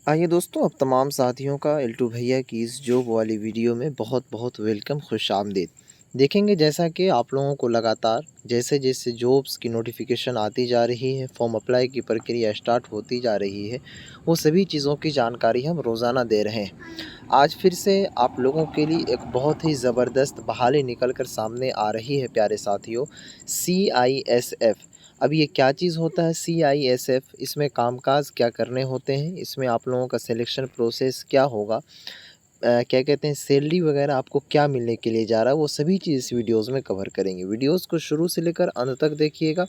आइए दोस्तों, अब तमाम साथियों का एल्टू भैया की इस जॉब वाली वीडियो में बहुत बहुत वेलकम, खुशामदीद। देखेंगे जैसा कि आप लोगों को लगातार जैसे जैसे जॉब्स की नोटिफिकेशन आती जा रही है, फॉर्म अप्लाई की प्रक्रिया स्टार्ट होती जा रही है, वो सभी चीज़ों की जानकारी हम रोज़ाना दे रहे हैं। आज फिर से आप लोगों के लिए एक बहुत ही ज़बरदस्त बहाली निकल कर सामने आ रही है प्यारे साथियों। CISF। अब ये क्या चीज़ होता है CISF? इसमें कामकाज क्या करने होते हैं? इसमें आप लोगों का सिलेक्शन प्रोसेस क्या होगा? क्या कहते हैं, सैलरी वगैरह आपको क्या मिलने के लिए जा रहा है, वो सभी चीज़ इस वीडियोज़ में कवर करेंगे। वीडियोज़ को शुरू से लेकर अंत तक देखिएगा।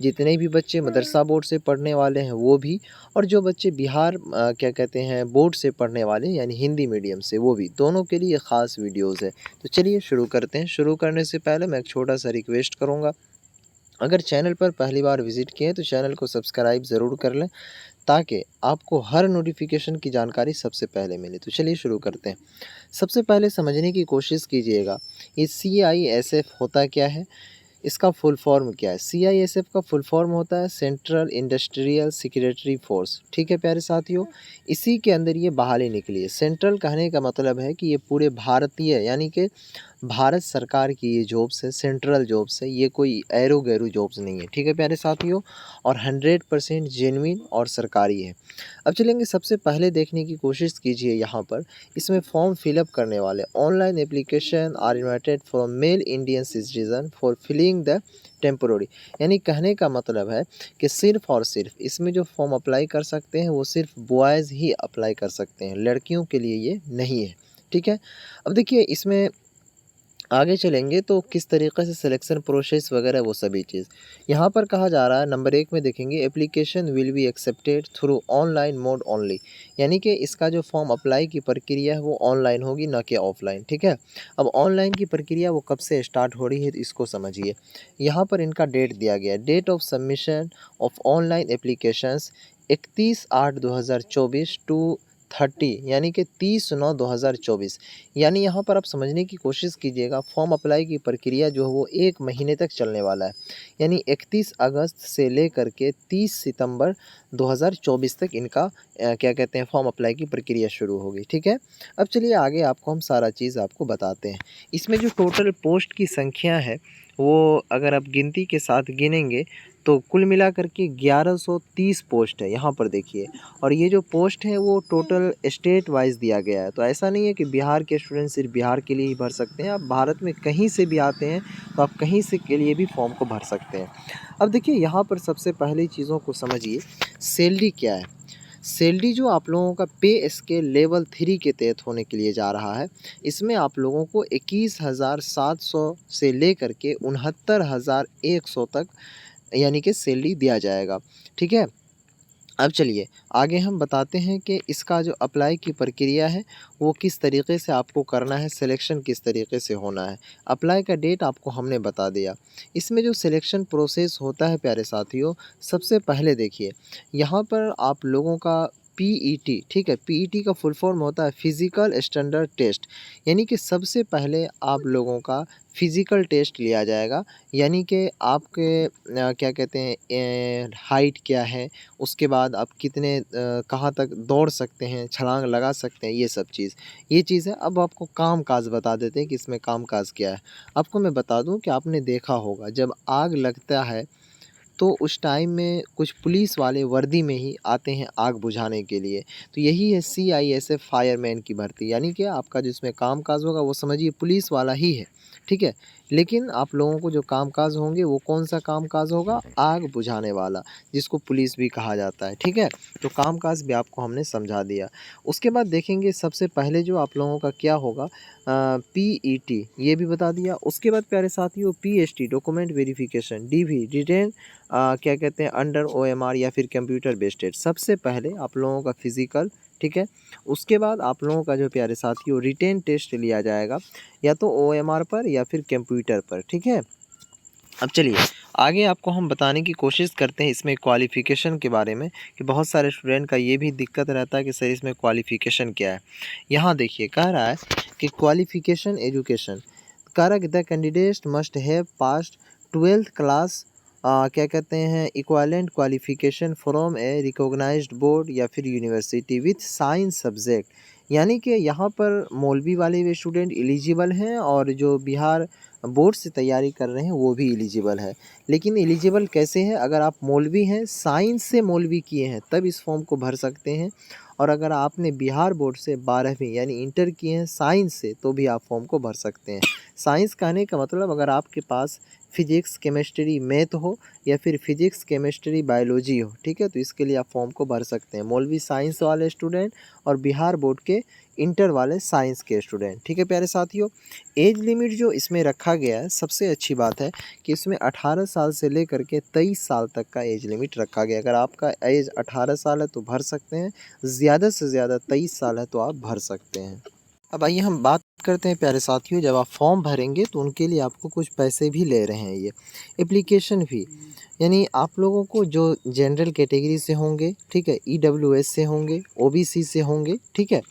जितने भी बच्चे मदरसा बोर्ड से पढ़ने वाले हैं वो भी, और जो बच्चे बिहार क्या कहते हैं बोर्ड से पढ़ने वाले हैं यानी हिंदी मीडियम से, वो भी, दोनों के लिए ख़ास वीडियोज़ है। तो चलिए शुरू करते हैं। शुरू करने से पहले मैं एक छोटा-सा रिक्वेस्ट करूँगा, अगर चैनल पर पहली बार विज़िट किए हैं तो चैनल को सब्सक्राइब ज़रूर कर लें, ताकि आपको हर नोटिफिकेशन की जानकारी सबसे पहले मिले। तो चलिए शुरू करते हैं। सबसे पहले समझने की कोशिश कीजिएगा, ये CISF होता क्या है, इसका फुल फॉर्म क्या है। CISF का फुल फॉर्म होता है सेंट्रल इंडस्ट्रियल सिक्योरिटी फोर्स। ठीक है प्यारे साथियों, इसी के अंदर ये बहाली निकली है। सेंट्रल कहने का मतलब है कि ये पूरे भारतीय यानी कि भारत सरकार की ये जॉब्स है, सेंट्रल जॉब्स है, ये कोई एरो गैरो जॉब्स नहीं है। ठीक है प्यारे साथियों, और 100% जेन्युइन और सरकारी है। अब चलेंगे, सबसे पहले देखने की कोशिश कीजिए यहाँ पर। इसमें फॉर्म फिलअप करने वाले online application are invited for male Indian citizen for filling the temporary. यानी कहने का मतलब है कि सिर्फ और सिर्फ इसमें जो फॉर्म अप्लाई कर सकते हैं वो सिर्फ बॉयज़ ही अप्लाई कर सकते हैं, लड़कियों के लिए ये नहीं है। ठीक है। अब देखिए, इसमें आगे चलेंगे तो किस तरीक़े से सिलेक्शन प्रोसेस वगैरह वो सभी चीज़। यहाँ पर कहा जा रहा है नंबर 1 में देखेंगे, application will be accepted through online mode only. यानी कि इसका जो फॉर्म अप्लाई की प्रक्रिया है वो ऑनलाइन होगी, ना कि ऑफ़लाइन। ठीक है। अब ऑनलाइन की प्रक्रिया वो कब से स्टार्ट हो रही है तो इसको समझिए। यहाँ पर इनका डेट दिया गया है, date of submission of online applications 31/8/2024 to 30 यानी कि 30/9/2024। यानी यहाँ पर आप समझने की कोशिश कीजिएगा, फॉर्म अप्लाई की प्रक्रिया जो है वो 1 महीने तक चलने वाला है। यानी 31 अगस्त से लेकर के 30 सितंबर 2024 तक इनका क्या कहते हैं फॉर्म अप्लाई की प्रक्रिया शुरू होगी। ठीक है। अब चलिए आगे आपको हम सारा चीज़ आपको बताते हैं। इसमें जो टोटल पोस्ट की संख्या है वो अगर आप गिनती के साथ गिनेंगे तो कुल मिलाकर के 1130 पोस्ट है, यहाँ पर देखिए। और ये जो पोस्ट है वो टोटल स्टेट वाइज़ दिया गया है। तो ऐसा नहीं है कि बिहार के स्टूडेंट सिर्फ बिहार के लिए ही भर सकते हैं, आप भारत में कहीं से भी आते हैं तो आप कहीं से के लिए भी फॉर्म को भर सकते हैं। अब देखिए यहाँ पर सबसे पहले चीज़ों को समझिए, सैलरी क्या है। सैलरी जो आप लोगों का पे स्केल लेवल 3 के तहत होने के लिए जा रहा है, इसमें आप लोगों को 21,700 से लेकर के 69,100 तक यानी कि सैलरी दिया जाएगा। ठीक है। अब चलिए आगे हम बताते हैं कि इसका जो अप्लाई की प्रक्रिया है वो किस तरीके से आपको करना है, सिलेक्शन किस तरीके से होना है। अप्लाई का डेट आपको हमने बता दिया। इसमें जो सिलेक्शन प्रोसेस होता है प्यारे साथियों, सबसे पहले देखिए यहाँ पर आप लोगों का PET। ठीक है, PET का फुल फॉर्म होता है फिज़िकल स्टैंडर्ड टेस्ट। यानी कि सबसे पहले आप लोगों का फिज़िकल टेस्ट लिया जाएगा। यानी कि आपके क्या कहते हैं हाइट क्या है, उसके बाद आप कितने कहाँ तक दौड़ सकते हैं, छलांग लगा सकते हैं, ये चीज़ है। अब आपको काम-काज बता देते हैं कि इसमें काम-काज क्या है। आपको मैं बता दूँ कि आपने देखा होगा जब आग लगता है तो उस टाइम में कुछ पुलिस वाले वर्दी में ही आते हैं आग बुझाने के लिए। तो यही है CISF फायरमैन की भर्ती। यानी कि आपका जिसमें काम-काज होगा वो समझिए पुलिस वाला ही है। ठीक है। लेकिन आप लोगों को जो काम-काज होंगे वो कौन-सा काम-काज होगा? आग बुझाने वाला, जिसको पुलिस भी कहा जाता है। ठीक है। तो काम-काज भी आपको हमने समझा दिया। उसके बाद देखेंगे सबसे पहले जो आप लोगों का क्या होगा, PET ये भी बता दिया। उसके बाद प्यारे साथियों PST document verification, DV written क्या कहते हैं अंडर OMR या फिर कंप्यूटर बेस्ड टेस्ट। सबसे पहले आप लोगों का फिज़िकल। ठीक है। उसके बाद आप लोगों का जो प्यारे साथियों रिटेन टेस्ट लिया जाएगा, या तो OMR पर या फिर कंप्यूटर पर। ठीक है। अब चलिए आगे आपको हम बताने की कोशिश करते हैं इसमें क्वालिफ़िकेशन के बारे में, कि बहुत सारे स्टूडेंट का ये भी दिक्कत रहता है कि सर इसमें क्वालिफ़िकेशन क्या है। यहाँ देखिए कह रहा है कि क्वालिफ़िकेशन एजुकेशन, कह रहा है कि the candidate must have passed 12th class क्या कहते हैं, equivalent qualification from a recognised board या फिर यूनिवर्सिटी विथ साइंस सब्जेक्ट। यानी कि यहाँ पर मौलवी वाले भी स्टूडेंट एलिजिबल हैं और जो बिहार बोर्ड से तैयारी कर रहे हैं वो भी एलिजिबल है। लेकिन एलिजिबल कैसे है, अगर आप मौलवी हैं, साइंस से मौलवी किए हैं, तब इस फॉर्म को भर सकते हैं। और अगर आपने बिहार बोर्ड से 12वीं यानी इंटर किए हैं साइंस से, तो भी आप फॉर्म को भर सकते हैं। साइंस कहने का मतलब अगर आपके पास फिजिक्स केमिस्ट्री मैथ हो या फिर फिजिक्स केमिस्ट्री बायोलॉजी हो, ठीक है, तो इसके लिए आप फॉर्म को भर सकते हैं। मौलवी साइंस वाले स्टूडेंट और बिहार बोर्ड के इंटर वाले साइंस के स्टूडेंट, ठीक है प्यारे साथियों। एज लिमिट जो इसमें रखा गया है, सबसे अच्छी बात है कि इसमें 18 साल से लेकर के 23 साल तक का एज लिमिट रखा गया है। अगर आपका एज 18 साल है तो भर सकते हैं, ज़्यादा से ज़्यादा 23 साल है तो आप भर सकते हैं। अब आइए हम बात करते हैं प्यारे साथियों, जब आप फॉर्म भरेंगे तो उनके लिए आपको कुछ पैसे भी ले रहे हैं ये एप्लीकेशन फ़ी। यानी आप लोगों को जो जनरल कैटेगरी से होंगे, ठीक है, ईडब्ल्यूएस से होंगे, ओबीसी से होंगे, ठीक है,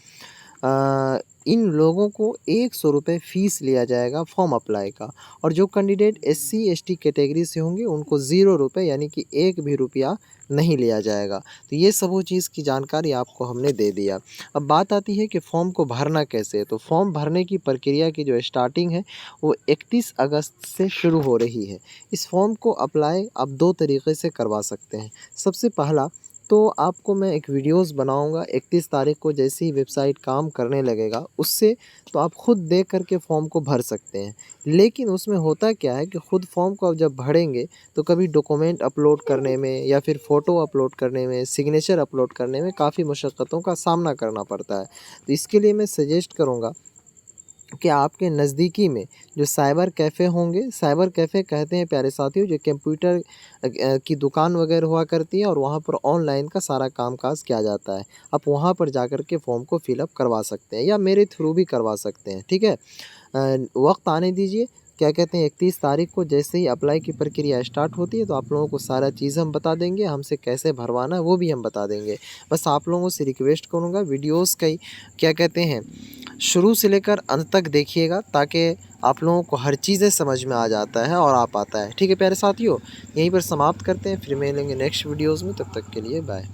इन लोगों को 100 रुपये फ़ीस लिया जाएगा फॉर्म अप्लाई का। और जो कैंडिडेट एससी एसटी कैटेगरी से होंगे उनको 0 रुपये यानी कि 1 भी रुपया नहीं लिया जाएगा। तो ये सब वो चीज़ की जानकारी आपको हमने दे दिया। अब बात आती है कि फ़ॉर्म को भरना कैसे है। तो फॉर्म भरने की प्रक्रिया की जो स्टार्टिंग है वो 31 अगस्त से शुरू हो रही है। इस फॉर्म को अप्लाई आप 2 तरीक़े से करवा सकते हैं। सबसे पहला तो आपको मैं एक वीडियोस बनाऊंगा 31 तारीख को, जैसे ही वेबसाइट काम करने लगेगा उससे, तो आप खुद देख करके फॉर्म को भर सकते हैं। लेकिन उसमें होता क्या है कि खुद फॉर्म को आप जब भरेंगे तो कभी डॉक्यूमेंट अपलोड करने में या फिर फ़ोटो अपलोड करने में, सिग्नेचर अपलोड करने में काफ़ी मुश्किलों का सामना करना पड़ता है। तो इसके लिए मैं सजेस्ट करूँगा कि आपके नज़दीकी में जो साइबर कैफ़े होंगे, साइबर कैफ़े कहते हैं प्यारे साथियों जो कंप्यूटर की दुकान वगैरह हुआ करती है और वहाँ पर ऑनलाइन का सारा कामकाज किया जाता है। आप वहाँ पर जाकर के फॉर्म को फिलअप करवा सकते हैं या मेरे थ्रू भी करवा सकते हैं, ठीक है। वक्त आने दीजिए, क्या कहते हैं, 31 तारीख को जैसे ही अप्लाई की प्रक्रिया स्टार्ट होती है तो आप लोगों को सारा चीज़ हम बता देंगे, हमसे कैसे भरवाना है वो भी हम बता देंगे। बस आप लोगों से रिक्वेस्ट करूँगा वीडियोज़ कई क्या कहते हैं शुरू से लेकर अंत तक देखिएगा, ताकि आप लोगों को हर चीज़ें समझ में आ जाता है और आ पाता है, ठीक है प्यारे साथियों। यहीं पर समाप्त करते हैं, फिर मिलेंगे नेक्स्ट वीडियोज़ में, तब तक के लिए बाय।